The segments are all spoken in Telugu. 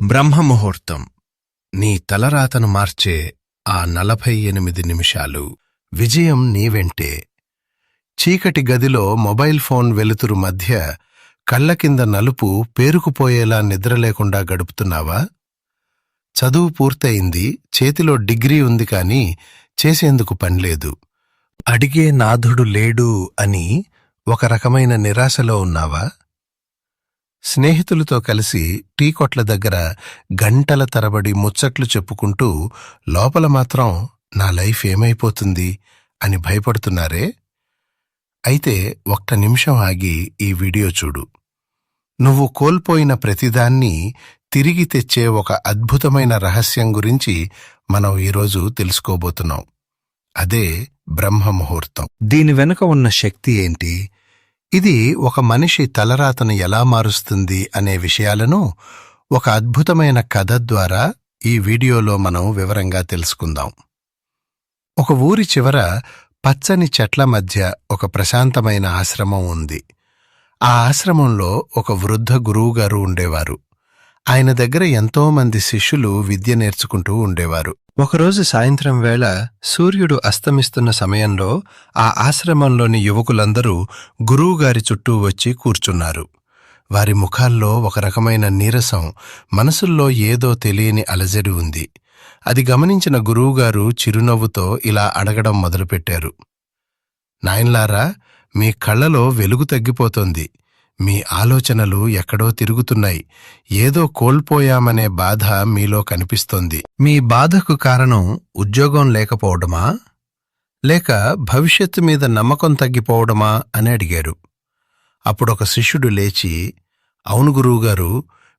బ్రహ్మముహూర్తం. నీ తలరాతను మార్చే ఆ 48 నిమిషాలు. విజయం నీవెంటే. చీకటి గదిలో మొబైల్ ఫోన్ వెలుతురు మధ్య కళ్ల కింద నలుపు పేరుకుపోయేలా నిద్రలేకుండా గడుపుతున్నావా? చదువు పూర్తయింది, చేతిలో డిగ్రీ ఉంది కాని చేసేందుకు పనిలేదు. అడిగే నాథుడు లేడు అని ఒక రకమైన నిరాశలో ఉన్నావా? స్నేహితులతో కలిసి టీ కొట్ల దగ్గర గంటల తరబడి ముచ్చట్లు చెప్పుకుంటూ లోపల మాత్రం నా లైఫ్ ఏమైపోతుంది అని భయపడుతున్నారే? అయితే ఒక్క నిమిషం ఆగి ఈ వీడియో చూడు. నువ్వు కోల్పోయిన ప్రతిదాన్ని తిరిగి తెచ్చే ఒక అద్భుతమైన రహస్యం గురించి మనం ఈరోజు తెలుసుకోబోతున్నాం. అదే బ్రహ్మముహూర్తం. దీని వెనుక ఉన్న శక్తి ఏంటి? ఇది ఒక మనిషి తలరాతను ఎలా మారుస్తుంది అనే విషయాలను ఒక అద్భుతమైన కథ ద్వారా ఈ వీడియోలో మనం వివరంగా తెలుసుకుందాం. ఒక ఊరి చివర పచ్చని చెట్ల మధ్య ఒక ప్రశాంతమైన ఆశ్రమం ఉంది. ఆ ఆశ్రమంలో ఒక వృద్ధ గురువుగారు ఉండేవారు. ఆయన దగ్గర ఎంతోమంది శిష్యులు విద్య నేర్చుకుంటూ ఉండేవారు. ఒకరోజు సాయంత్రం వేళ సూర్యుడు అస్తమిస్తున్న సమయంలో ఆ ఆశ్రమంలోని యువకులందరూ గురువుగారి చుట్టూ వచ్చి కూర్చున్నారు. వారి ముఖాల్లో ఒక రకమైన నీరసం, మనసుల్లో ఏదో తెలియని అలజడి ఉంది. అది గమనించిన గురువుగారు చిరునవ్వుతో ఇలా అడగడం మొదలుపెట్టారు. నాయన్లారా, మీ కళ్లలో వెలుగు తగ్గిపోతోంది. మీ ఆలోచనలు ఎక్కడో తిరుగుతున్నాయి. ఏదో కోల్పోయామనే బాధ మీలో కనిపిస్తోంది. మీ బాధకు కారణం ఉద్యోగం లేకపోవడమా, లేక భవిష్యత్తు మీద నమ్మకం తగ్గిపోవడమా అని అడిగారు. అప్పుడొక శిష్యుడు లేచి, అవును గురువుగారు,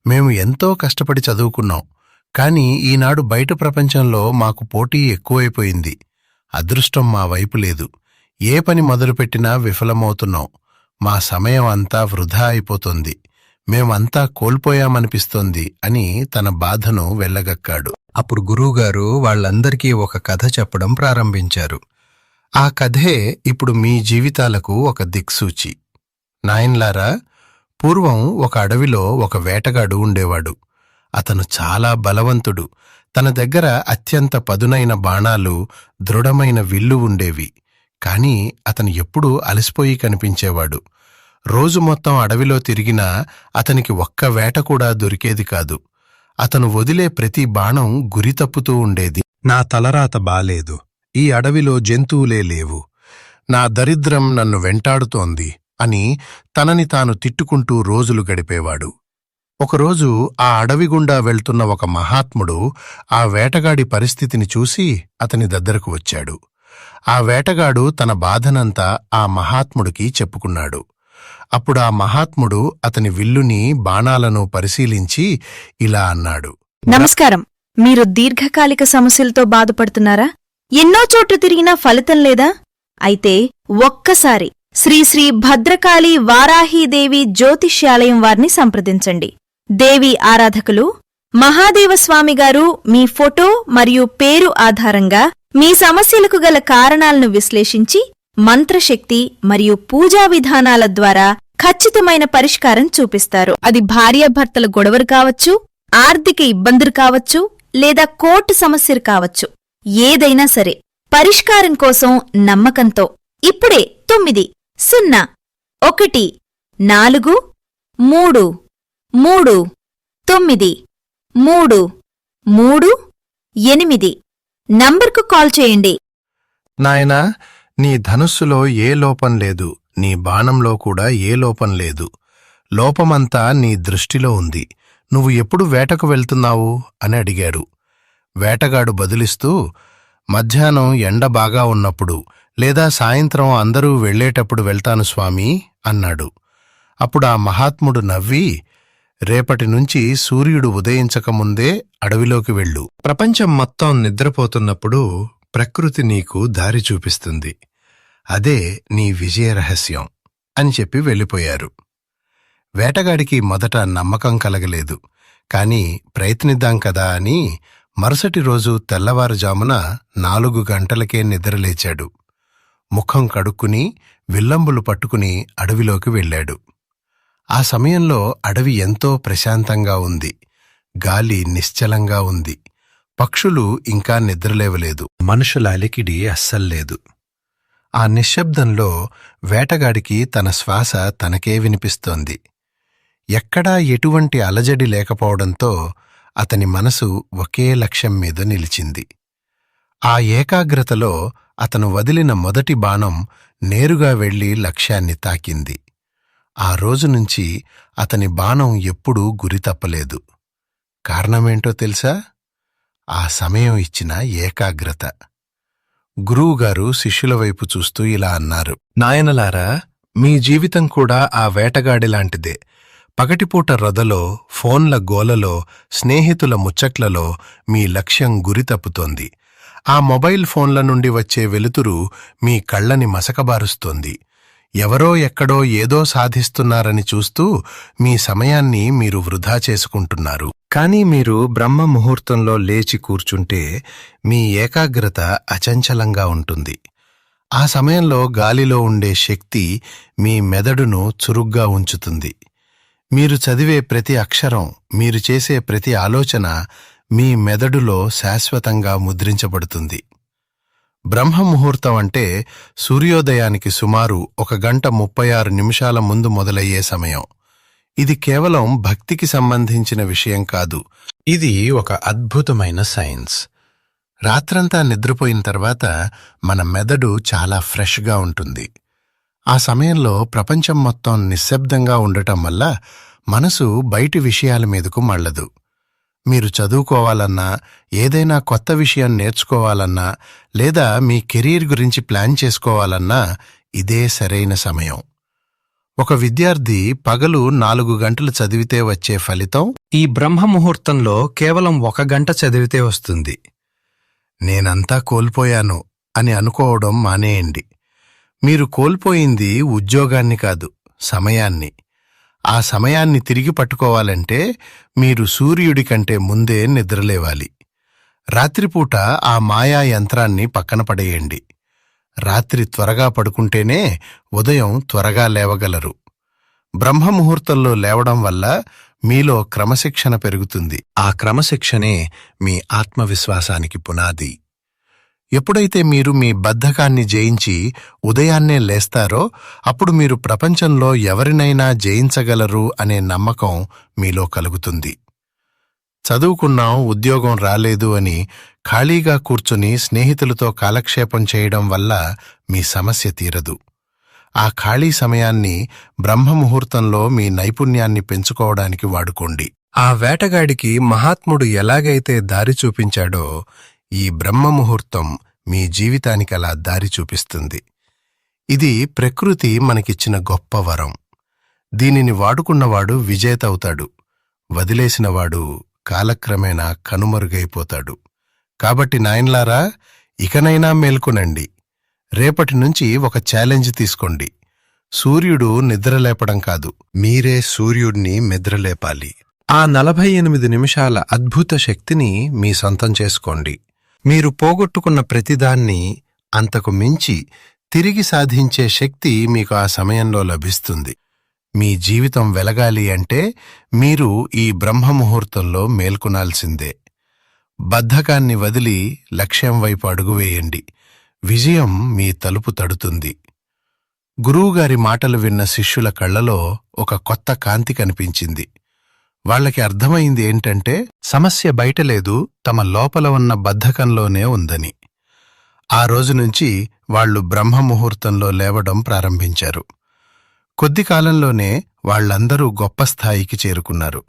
మేము ఎంతో కష్టపడి చదువుకున్నాం. కాని ఈనాడు బయట ప్రపంచంలో మాకు పోటీ ఎక్కువైపోయింది. అదృష్టం మా వైపు లేదు. ఏ పని మొదలుపెట్టినా విఫలమవుతున్నాం. మా సమయం అంతా వృధా అయిపోతుంది. మేమంతా కోల్పోయామనిపిస్తోంది అని తన బాధను వెళ్ళగక్కాడు. అప్పుడు గురువుగారు వాళ్ళందరికీ ఒక కథ చెప్పడం ప్రారంభించారు. ఆ కథే ఇప్పుడు మీ జీవితాలకు ఒక దిక్సూచి. నాయన్లారా, పూర్వం ఒక అడవిలో ఒక వేటగాడు ఉండేవాడు. అతను చాలా బలవంతుడు. తన దగ్గర అత్యంత పదునైన బాణాలు, దృఢమైన విల్లు ఉండేవి. కాని అతను ఎప్పుడూ అలసిపోయి కనిపించేవాడు. రోజు మొత్తం అడవిలో తిరిగినా అతనికి ఒక్క వేట కూడా దొరికేది కాదు. అతను వదిలే ప్రతి బాణం గురి తప్పుతూ ఉండేది. నా తలరాత బాలేదు, ఈ అడవిలో జంతువులే లేవు, నా దరిద్రం నన్ను వెంటాడుతోంది అని తనని తాను తిట్టుకుంటూ రోజులు గడిపేవాడు. ఒకరోజు ఆ అడవి గుండా వెళ్తున్న ఒక మహాత్ముడు ఆ వేటగాడి పరిస్థితిని చూసి అతని దగ్గరకు వచ్చాడు. ఆ వేటగాడు తన బాధనంతా ఆ మహాత్ముడికి చెప్పుకున్నాడు. అప్పుడు ఆ మహాత్ముడు అతని విల్లుని, బాణాలను పరిశీలించి ఇలా అన్నాడు. నమస్కారం. మీరు దీర్ఘకాలిక సమస్యలతో బాధపడుతున్నారా? ఎన్నో చోట్ల తిరిగినా ఫలితం లేదా? అయితే ఒక్కసారి శ్రీ శ్రీ భద్రకాళి వారాహీదేవి జ్యోతిష్యాలయం వారిని సంప్రదించండి. దేవి ఆరాధకులు మహాదేవస్వామిగారు మీ ఫోటో మరియు పేరు ఆధారంగా మీ సమస్యలకు గల కారణాలను విశ్లేషించి మంత్రశక్తి మరియు పూజా విధానాల ద్వారా ఖచ్చితమైన పరిష్కారం చూపిస్తారు. అది భార్యాభర్తల గొడవలు కావచ్చు, ఆర్థిక ఇబ్బందులు కావచ్చు, లేదా కోర్టు సమస్యలు కావచ్చు. ఏదైనా సరే పరిష్కారం కోసం నమ్మకంతో ఇప్పుడే 901433938 నంబర్కు కాల్ చేయండి. నాయనా, నీ ధనుస్సులో ఏ లోపం లేదు, నీ బాణంలో కూడా ఏ లోపం లేదు. లోపమంతా నీ దృష్టిలో ఉంది. నువ్వు ఎప్పుడు వేటకు వెళ్తున్నావు అని అడిగాడు. వేటగాడు బదులిస్తూ, మధ్యాహ్నం ఎండ బాగా ఉన్నప్పుడు లేదా సాయంత్రం అందరూ వెళ్లేటప్పుడు వెళ్తాను స్వామీ అన్నాడు. అప్పుడు ఆ మహాత్ముడు నవ్వి, రేపటి నుంచి సూర్యుడు ఉదయించకముందే అడవిలోకి వెళ్ళు. ప్రపంచం మొత్తం నిద్రపోతున్నప్పుడు ప్రకృతి నీకు దారి చూపిస్తుంది. అదే నీ విజయ రహస్యం అని చెప్పి వెళ్ళిపోయారు. వేటగాడికి మొదట నమ్మకం కలగలేదు. కాని ప్రయత్నిద్దాం కదా అని మరుసటి రోజు తెల్లవారుజామున 4 గంటలకే నిద్రలేచాడు. ముఖం కడుక్కుని విల్లంబులు పట్టుకుని అడవిలోకి వెళ్ళాడు. ఆ సమయంలో అడవి ఎంతో ప్రశాంతంగా ఉంది. గాలి నిశ్చలంగా ఉంది. పక్షులు ఇంకా నిద్రలేవలేదు. మనుషుల అలికిడి అస్సల్లేదు. ఆ నిశ్శబ్దంలో వేటగాడికి తన శ్వాస తనకే వినిపిస్తోంది. ఎక్కడా ఎటువంటి అలజడి లేకపోవడంతో అతని మనసు ఒకే లక్ష్యం మీద నిలిచింది. ఆ ఏకాగ్రతలో అతను వదిలిన మొదటి బాణం నేరుగా వెళ్లి లక్ష్యాన్ని తాకింది. ఆ రోజునుంచి అతని బాణం ఎప్పుడూ గురి తప్పలేదు. కారణమేంటో తెలుసా? ఆ సమయం ఇచ్చిన ఏకాగ్రత. గురువుగారు శిష్యుల వైపు చూస్తూ ఇలా అన్నారు: నాయనలారా, మీ జీవితం కూడా ఆ వేటగాడిలాంటిదే. పగటిపూట రొదలో, ఫోన్ల గోలలో, స్నేహితుల ముచ్చట్లలో మీ లక్ష్యం గురి తప్పుతోంది. ఆ మొబైల్ ఫోన్ల నుండి వచ్చే వెలుతురు మీ కళ్ళని మసకబారుస్తోంది. ఎవరో ఎక్కడో ఏదో సాధిస్తున్నారని చూస్తూ మీ సమయాన్ని మీరు వృధా చేసుకుంటున్నారు. కానీ మీరు బ్రహ్మ ముహూర్తంలో లేచి కూర్చుంటే మీ ఏకాగ్రత అచంచలంగా ఉంటుంది. ఆ సమయంలో గాలిలో ఉండే శక్తి మీ మెదడును చురుగ్గా ఉంచుతుంది. మీరు చదివే ప్రతి అక్షరం, మీరు చేసే ప్రతి ఆలోచన మీ మెదడులో శాశ్వతంగా ముద్రించబడుతుంది. బ్రహ్మముహూర్తం అంటే సూర్యోదయానికి సుమారు 1:36 ముందు మొదలయ్యే సమయం. ఇది కేవలం భక్తికి సంబంధించిన విషయం కాదు. ఇది ఒక అద్భుతమైన సైన్స్. రాత్రంతా నిద్రపోయిన తర్వాత మన మెదడు చాలా ఫ్రెష్గా ఉంటుంది. ఆ సమయంలో ప్రపంచం మొత్తం నిశ్శబ్దంగా ఉండటం వల్ల మనసు బయటి విషయాల మీదకు మళ్లదు. మీరు చదువుకోవాలన్నా, ఏదైనా కొత్త విషయం నేర్చుకోవాలన్నా, లేదా మీ కెరీర్ గురించి ప్లాన్ చేసుకోవాలన్నా ఇదే సరైన సమయం. ఒక విద్యార్థి పగలు 4 గంటలు చదివితే వచ్చే ఫలితం ఈ బ్రహ్మముహూర్తంలో కేవలం 1 గంట చదివితే వస్తుంది. నేనంతా కోల్పోయాను అని అనుకోవడం మానేయండి. మీరు కోల్పోయింది ఉద్యోగాన్ని కాదు, సమయాన్ని. ఆ సమయాన్ని తిరిగి పట్టుకోవాలంటే మీరు సూర్యుడి కంటే ముందే నిద్రలేవాలి. రాత్రిపూట ఆ మాయా యంత్రాన్ని పక్కన పడేయండి. రాత్రి త్వరగా పడుకుంటేనే ఉదయం త్వరగా లేవగలరు. బ్రహ్మముహూర్తంలో లేవడం వల్ల మీలో క్రమశిక్షణ పెరుగుతుంది. ఆ క్రమశిక్షణే మీ ఆత్మవిశ్వాసానికి పునాది. ఎప్పుడైతే మీరు మీ బద్ధకాన్ని జయించి ఉదయాన్నే లేస్తారో అప్పుడు మీరు ప్రపంచంలో ఎవరినైనా జయించగలరు అనే నమ్మకం మీలో కలుగుతుంది. చదువుకున్నాం, ఉద్యోగం రాలేదు అని ఖాళీగా కూర్చుని స్నేహితులతో కాలక్షేపం చేయడం వల్ల మీ సమస్య తీరదు. ఆ ఖాళీ సమయాన్ని బ్రహ్మముహూర్తంలో మీ నైపుణ్యాన్ని పెంచుకోవడానికి వాడుకోండి. ఆ వేటగాడికి మహాత్ముడు ఎలాగైతే దారి చూపించాడో ఈ బ్రహ్మముహూర్తం మీ జీవితానికి అలా దారి చూపిస్తుంది. ఇది ప్రకృతి మనకిచ్చిన గొప్ప వరం. దీనిని వాడుకున్నవాడు విజేత అవుతాడు, వదిలేసినవాడు కాలక్రమేణా కనుమరుగైపోతాడు. కాబట్టి నాయన్లారా, ఇకనైనా మేల్కొనండి. రేపటి నుంచి ఒక ఛాలెంజ్ తీసుకోండి. సూర్యుడు నిద్రలేపడం కాదు, మీరే సూర్యుడిని నిద్రలేపాలి. ఆ 48 నిమిషాల అద్భుత శక్తిని మీ సొంతం చేసుకోండి. మీరు పోగొట్టుకున్న ప్రతిదాన్ని అంతకు మించి తిరిగి సాధించే శక్తి మీకు ఆ సమయంలో లభిస్తుంది. మీ జీవితం వెలగాలి అంటే మీరు ఈ బ్రహ్మముహూర్తంలో మేల్కొనాల్సిందే. బద్ధకాన్ని వదిలి లక్ష్యం వైపు అడుగువేయండి. విజయం మీ తలుపు తడుతుంది. గురువుగారి మాటలు విన్న శిష్యుల కళ్లలో ఒక కొత్త కాంతి కనిపించింది. వాళ్లకి అర్థమైంది ఏంటంటే సమస్య బయటలేదు, తమ లోపల ఉన్న బద్ధకంలోనే ఉందని. ఆ రోజునుంచి వాళ్లు బ్రహ్మముహూర్తంలో లేవడం ప్రారంభించారు. కొద్ది కాలంలోనే వాళ్లందరూ గొప్ప స్థాయికి చేరుకున్నారు.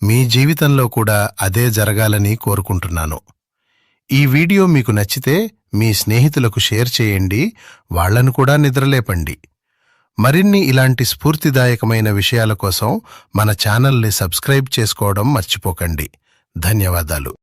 మీ జీవితంలో కూడా అదే జరగాలని కోరుకుంటున్నాను. ఈ వీడియో మీకు నచ్చితే మీ స్నేహితులకు షేర్ చేయండి, వాళ్లను కూడా నిద్రలేపండి. మరిన్ని ఇలాంటి స్ఫూర్తిదాయకమైన విషయాల కోసం మన ఛానల్ని సబ్స్క్రైబ్ చేసుకోవడం మర్చిపోకండి. ధన్యవాదాలు.